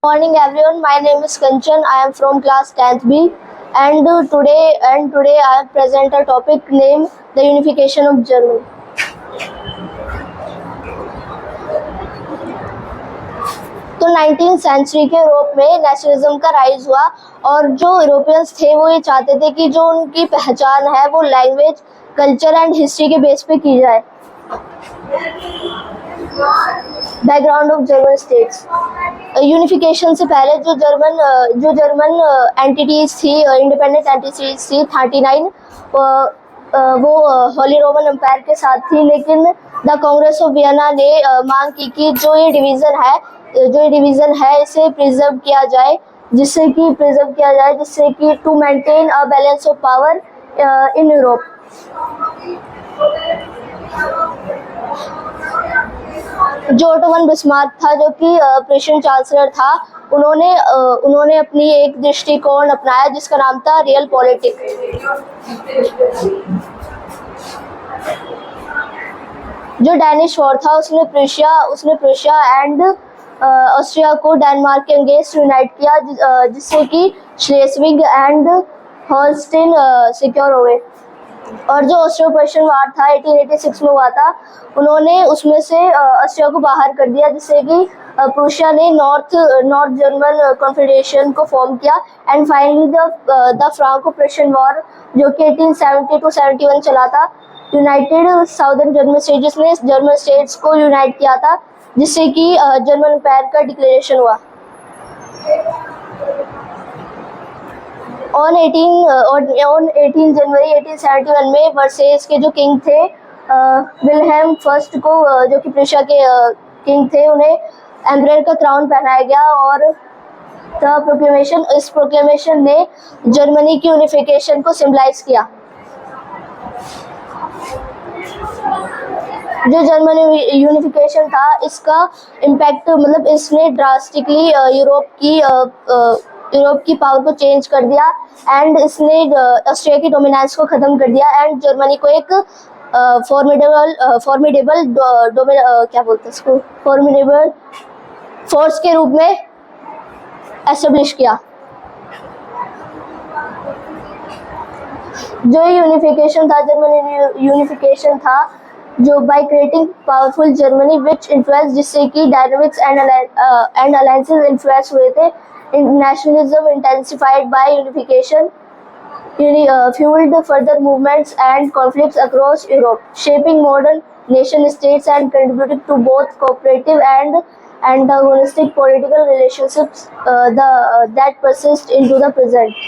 Morning everyone, my name is Kanchan. I am from class 10th B and today I present a topic named the unification of Germany. तो 19th century के Europe में nationalism का rise हुआ और जो Europeans थे वो ये चाहते थे कि जो उनकी पहचान है वो लैंग्वेज, कल्चर एंड हिस्ट्री के बेस पे की जाए। Background of German states. Unification से पहले जो जर्मन एंटिटीज थी, इंडिपेंडेंट एंटिटीज थी 39, वो होली रोमन एम्पायर के साथ थी, लेकिन द कांग्रेस ऑफ वियना ने मांग की कि जो ये डिवीज़न है इसे प्रिजर्व किया जाए, जिससे कि to maintain a balance of power in Europe. जो ओटो वन बिस्मार्क था, जो कि प्रूशियन चांसलर था, उन्होंने अपनी एक दृष्टिकोण अपनाया जिसका नाम था रियल पॉलिटिक। जो डैनिश वॉर था उसने प्रूशिया एंड ऑस्ट्रिया को डेनमार्क के अगेंस्ट यूनाइट किया, जिससे कि श्लेस्विग एंड होल्स्टीन सिक्योर हो गए। और जो ऑस्ट्रियो पर्शियन वार था 1886 में हुआ था, उन्होंने उसमें से ऑस्ट्रिया को बाहर कर दिया, जिससे कि प्रूशिया ने नॉर्थ जर्मन कॉन्फेडरेशन को फॉर्म किया। And finally the Franco Prussian war, जो कि 1870 to 71 चला था, यूनाइटेड साउदर्न जर्मन स्टेट्स, जिसने जर्मन स्टेट्स को यूनाइट किया था, जिससे कि जर्मन एम्पायर का डिक्लेरेशन हुआ। ऑन 18 जनवरी 1871 में वर्सेस के जो किंग थे विल्हेम फर्स्ट को, जो कि प्रूशिया के किंग थे, उन्हें एम्परर का क्राउन पहनाया गया। और इस प्रोक्लेमेशन ने जर्मनी की यूनिफिकेशन को सिंबलाइज किया। जो जर्मन यूनिफिकेशन था, इसका इम्पैक्ट मतलब इसने ड्रास्टिकली यूरोप की पावर को चेंज कर दिया एंड इसने ऑस्ट्रिया की डोमिनेंस को ख़त्म कर दिया एंड जर्मनी को एक फॉर्मिडेबल फोर्स के रूप में एस्टेब्लिश किया। जो यूनिफिकेशन था, जर्मन यूनिफिकेशन था, जो by creating powerful Germany which influence, जिससे कि डायनामिक्स एंड अलायंसेस इन्फ्लुएंस हुए थे। Nationalism intensified by unification fueled further movements and conflicts across Europe, shaping modern nation-states and contributing to both cooperative and antagonistic political relationships that persist into the present.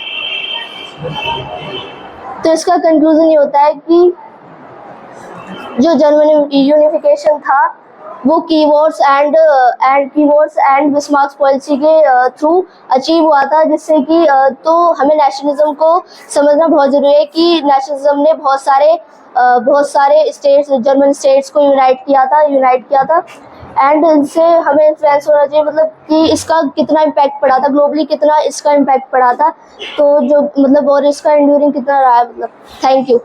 तो इसका conclusion ये होता है कि जो German unification था वो keywords and बिस्मार्क्स policy के थ्रू अचीव हुआ था, जिससे कि तो हमें नेशनलिज्म को समझना बहुत ज़रूरी है कि नेशनलिज्म ने बहुत सारे स्टेट्स, जर्मन स्टेट्स को यूनाइट किया था एंड इनसे हमें इन्फ्लुएंस होना चाहिए, मतलब कि इसका कितना इम्पैक्ट पड़ा था ग्लोबली, कितना इसका इम्पैक्ट पड़ा था, तो जो मतलब और इसका एंड्यूरिंग कितना रहा है, मतलब। Thank you.